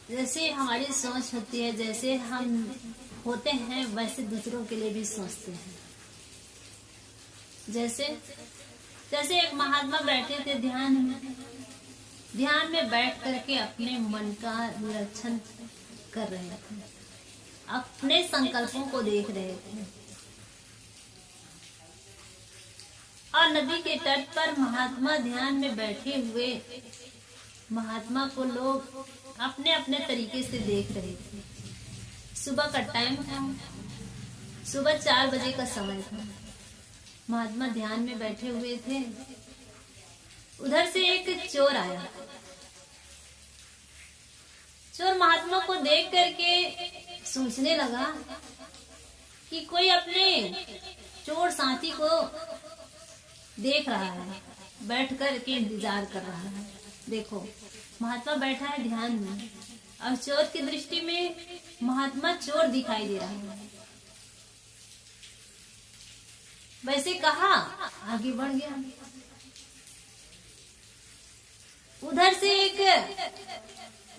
जैसे हमारी सोच होती है, जैसे हम होते हैं वैसे दूसरों के लिए भी सोचते हैं। जैसे जैसे एक महात्मा बैठे थे ध्यान में बैठ करके अपने मन का निरीक्षण कर रहे थे, अपने संकल्पों को देख रहे थे। और नदी के तट पर महात्मा ध्यान में बैठे हुए महात्मा को लोग अपने अपने तरीके से देख रहे थे। सुबह का टाइम था, सुबह 4 बजे का समय था। महात्मा ध्यान में बैठे हुए थे। उधर से एक चोर आया। चोर महात्मा को देख करके सोचने लगा कि कोई अपने चोर साथी को देख रहा है, बैठ कर के इंतजार कर रहा है। देखो, महात्मा बैठा है ध्यान में और चोर की दृष्टि में महात्मा चोर दिखाई दे रहा है। वैसे कहा, आगे बढ़ गया। उधर से एक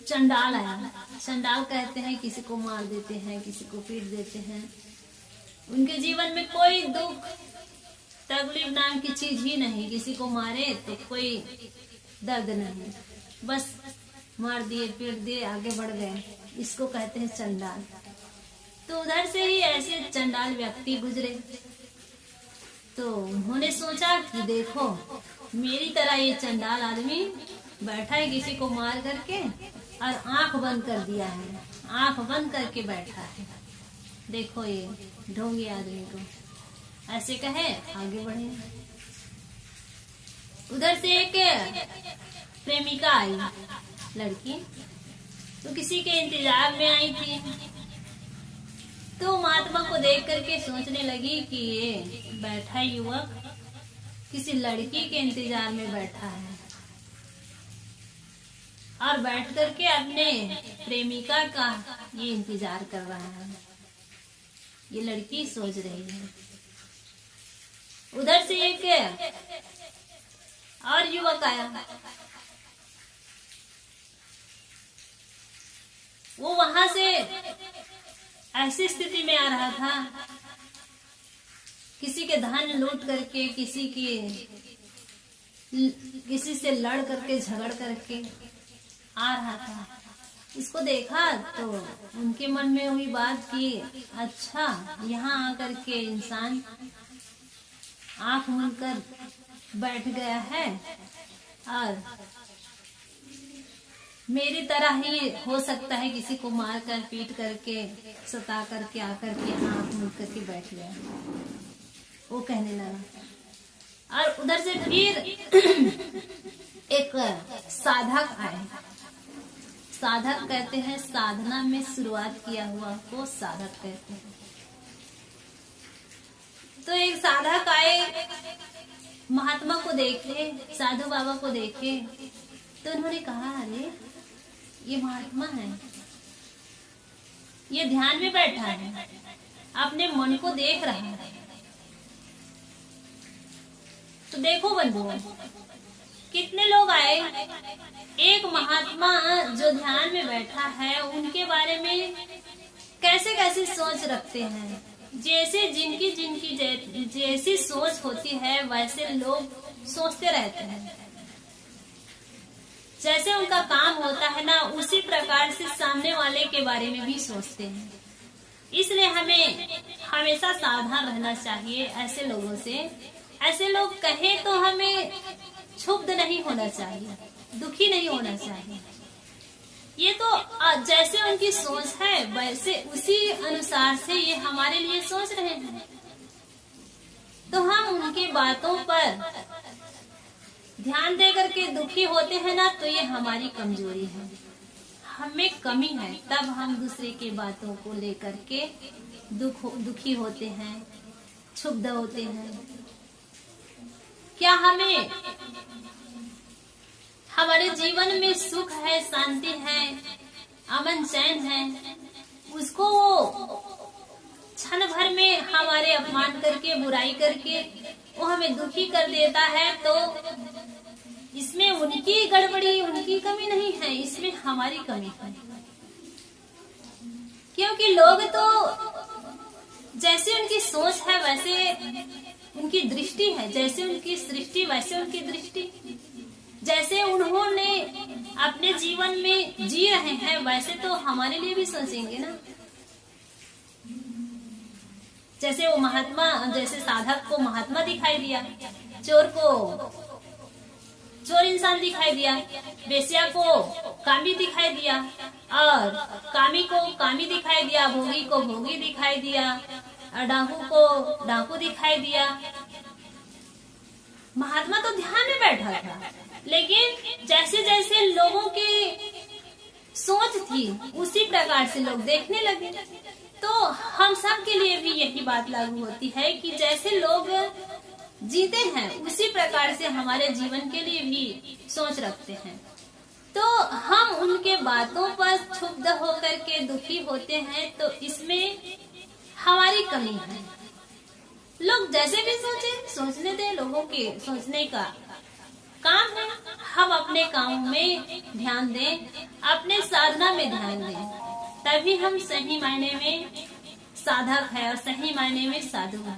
चंडाल आया। चंडाल कहते हैं किसी को मार देते हैं, किसी को पीट देते हैं। उनके जीवन में कोई दुख तकलीफ नाम की चीज ही नहीं। किसी को मारे तो कोई दर्द नहीं, बस मार दिए, पीट दिए, आगे बढ़ गए। इसको कहते हैं चंडाल। तो उधर से ही ऐसे चंडाल व्यक्ति गुजरे। तो उन्होंने सोचा कि देखो, मेरी तरह ये चंडाल आदमी बैठा है, किसी को मार करके और आंख बंद कर दिया है, आंख बंद करके बैठा है। देखो ये ढोंगी आदमी को, ऐसे कहे आगे बढ़े। उधर से एक प्रेमिका आई, लड़की, तो किसी के इंतजार में आई थी। तो महात्मा को देख करके सोचने लगी कि ये बैठा युवक किसी लड़की के इंतजार में बैठा है और बैठ करके अपने प्रेमिका का ये इंतजार कर रहा है। ये लड़की सोच रही है। उधर से एक और युवक आया। वो वहां से ऐसी स्थिति में आ रहा था, किसी के धन लूट करके, किसी से लड़ करके, झगड़ करके आ रहा था। इसको देखा तो उनके मन में हुई बात कि अच्छा, यहाँ आकर के इंसान आंख मूंद कर बैठ गया है और मेरी तरह ही हो सकता है, किसी को मार कर, पीट करके, सता करके आकर के आंख मूंद करके बैठ गया, वो कहने लगा। और उधर से फिर एक साधक आए। साधक कहते हैं साधना में शुरुआत किया हुआ को साधक कहते हैं। तो एक साधक आए, महात्मा को देखे, साधु बाबा को देखे, तो उन्होंने कहा, अरे ये महात्मा है, ये ध्यान में बैठा है, अपने मन को देख रहा है। तो देखो बंधुओं, कितने लोग आए। एक महात्मा जो ध्यान में बैठा है, उनके बारे में कैसे कैसे सोच रखते हैं। जैसे जिनकी जैसी सोच होती है वैसे लोग सोचते रहते हैं। जैसे उनका काम होता है ना, उसी प्रकार से सामने वाले के बारे में भी सोचते हैं। इसलिए हमें हमेशा सावधान रहना चाहिए ऐसे लोगों से। ऐसे लोग कहे तो हमें क्षुब्ध नहीं होना चाहिए, दुखी नहीं होना चाहिए। ये तो जैसे उनकी सोच है वैसे उसी अनुसार से ये हमारे लिए सोच रहे हैं। तो हम उनकी बातों पर ध्यान दे करके दुखी होते हैं ना, तो ये हमारी कमजोरी है, हमें कमी है। तब हम दूसरे की बातों को लेकर के दुखी होते हैं, क्षुब्ध होते हैं। क्या हमें हमारे जीवन में सुख है, शांति है, अमन चैन है, उसको वो क्षण भर में हमारे अपमान करके, बुराई करके वो हमें दुखी कर देता है, तो इसमें उनकी गड़बड़ी, उनकी कमी नहीं है, इसमें हमारी कमी है। क्योंकि लोग तो जैसे उनकी सोच है वैसे उनकी दृष्टि है, जैसे उनकी सृष्टि वैसे उनकी दृष्टि, जैसे उन्होंने अपने जीवन में जी रहे हैं वैसे तो हमारे लिए भी सोचेंगे ना। जैसे वो महात्मा, जैसे साधक को महात्मा दिखाई दिया, चोर को चोर इंसान दिखाई दिया, वेश्या को कामी दिखाई दिया, और कामी को कामी दिखाई दिया, भोगी को भोगी दिखाई दिया, और डाकू को डाकू दिखाई दिया। महात्मा तो ध्यान में बैठा था, लेकिन जैसे जैसे लोगों की सोच थी उसी प्रकार से लोग देखने लगे। तो हम सब के लिए भी यही बात लागू होती है कि जैसे लोग जीते हैं उसी प्रकार से हमारे जीवन के लिए भी सोच रखते हैं। तो हम उनके बातों पर क्षुब्ध होकर के दुखी होते हैं, तो इसमें हमारी कमी है। लोग जैसे भी सोचे, सोचने दें, लोगों के सोचने का काम है। हम अपने काम में ध्यान दें, अपने साधना में ध्यान दें, तभी हम सही मायने में साधक है और सही मायने में साधु है।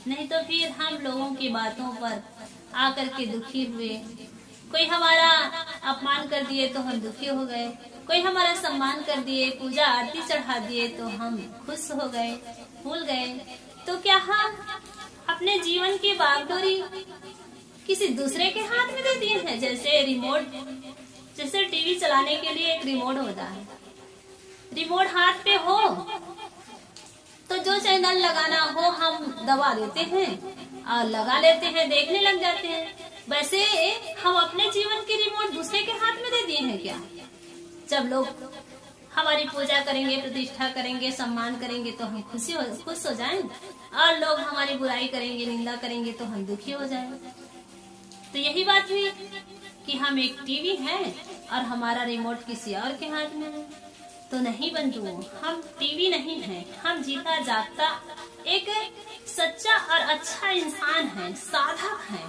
नहीं तो फिर हम लोगों की बातों पर आकर के दुखी हुए, कोई हमारा अपमान कर दिए तो हम दुखी हो गए, कोई हमारा सम्मान कर दिए, पूजा आरती चढ़ा दिए तो हम खुश हो गए, भूल गए। तो क्या हम अपने जीवन की बागडोरी किसी दूसरे के हाथ में दे दिए हैं? जैसे रिमोट, जैसे टीवी चलाने के लिए एक रिमोट होता है, रिमोट हाथ पे हो तो जो चैनल लगाना हो हम दबा देते हैं और लगा लेते हैं, देखने लग जाते हैं। वैसे हम अपने जीवन की रिमोट दूसरे के हाथ में दे दिए हैं क्या? जब लोग हमारी पूजा करेंगे, प्रतिष्ठा करेंगे, सम्मान करेंगे तो हम खुश हो जाएं, और लोग हमारी बुराई करेंगे, निंदा करेंगे तो हम दुखी हो जाएं। तो यही बात हुई कि हम एक टीवी है और हमारा रिमोट किसी और के हाथ में है। तो नहीं बंधुओं, हम टीवी नहीं है, हम जीता जागता एक सच्चा और अच्छा इंसान है, साधक है।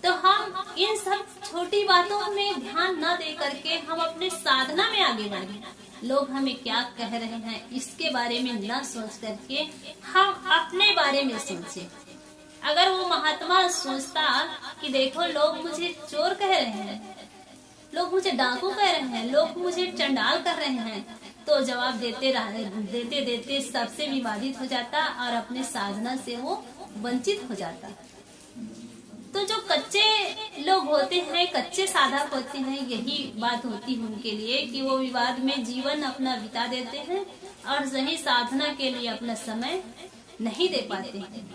तो हम इन सब छोटी बातों में ध्यान न दे करके हम अपने साधना में आगे बढ़े। लोग हमें क्या कह रहे हैं इसके बारे में न सोच करके हम अपने बारे में सोचे। अगर वो महात्मा सोचता कि देखो लोग मुझे चोर कह रहे हैं, लोग मुझे डाकू कह रहे हैं, लोग मुझे चंडाल कर रहे हैं, तो जवाब देते देते सबसे विवादित हो जाता और अपने साधना से वो वंचित हो जाता। तो जो कच्चे लोग होते हैं, कच्चे साधक होते हैं, यही बात होती है उनके लिए कि वो विवाद में जीवन अपना बिता देते हैं और सही साधना के लिए अपना समय नहीं दे पाते हैं।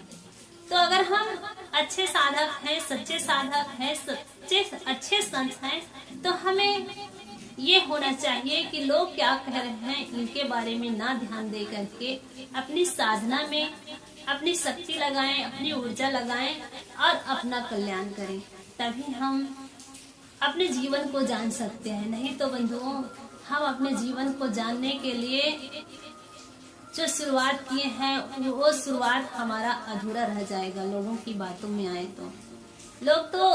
तो अगर हम अच्छे साधक हैं, सच्चे साधक हैं, सच्चे अच्छे संत हैं, तो हमें ये होना चाहिए कि लोग क्या कह रहे हैं इनके बारे में ना ध्यान दे करके अपनी साधना में अपनी शक्ति लगाएं, अपनी ऊर्जा लगाएं और अपना कल्याण करें। तभी हम अपने जीवन को जान सकते हैं। नहीं तो बंधुओं, हम अपने जीवन को जानने के लिए जो शुरुआत किए हैं वो शुरुआत हमारा अधूरा रह जाएगा। लोगों की बातों में आए तो लोग तो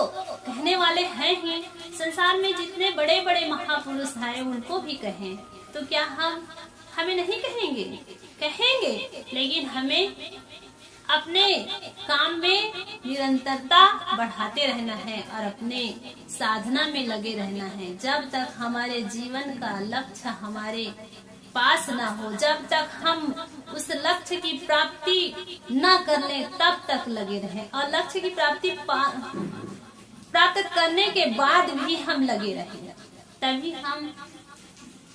कहने वाले हैं ही, संसार में जितने बड़े बड़े महापुरुष हैं उनको भी कहें तो क्या हमें नहीं कहेंगे? कहेंगे, लेकिन हमें अपने काम में निरंतरता बढ़ाते रहना है और अपने साधना में लगे रहना है। जब तक हमारे जीवन का लक्ष्य हमारे पास ना हो, जब तक हम उस लक्ष्य की प्राप्ति न कर ले तब तक लगे रहें, और लक्ष्य की प्राप्ति प्राप्त करने के बाद भी हम लगे रहें। तभी हम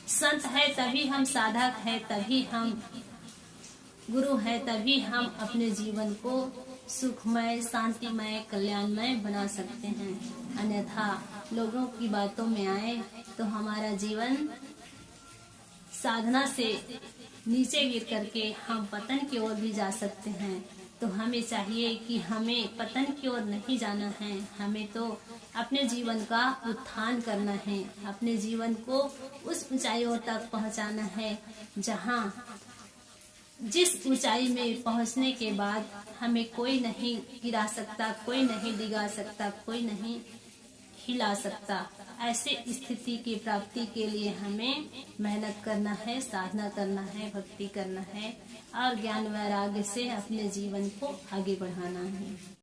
संत है, तभी हम साधक है, तभी हम गुरु है, तभी हम अपने जीवन को सुखमय, शांतिमय, कल्याणमय बना सकते हैं। अन्यथा लोगों की बातों में आए तो हमारा जीवन साधना से नीचे गिर करके हम पतन की ओर भी जा सकते हैं। तो हमें चाहिए कि हमें पतन की ओर नहीं जाना है, हमें तो अपने जीवन का उत्थान करना है, अपने जीवन को उस ऊंचाइयों तक पहुंचाना है जहां जिस ऊंचाई में पहुंचने के बाद हमें कोई नहीं गिरा सकता, कोई नहीं डिगा सकता, कोई नहीं हिला सकता। ऐसे स्थिति की प्राप्ति के लिए हमें मेहनत करना है, साधना करना है, भक्ति करना है और ज्ञान वैराग्य से अपने जीवन को आगे बढ़ाना है।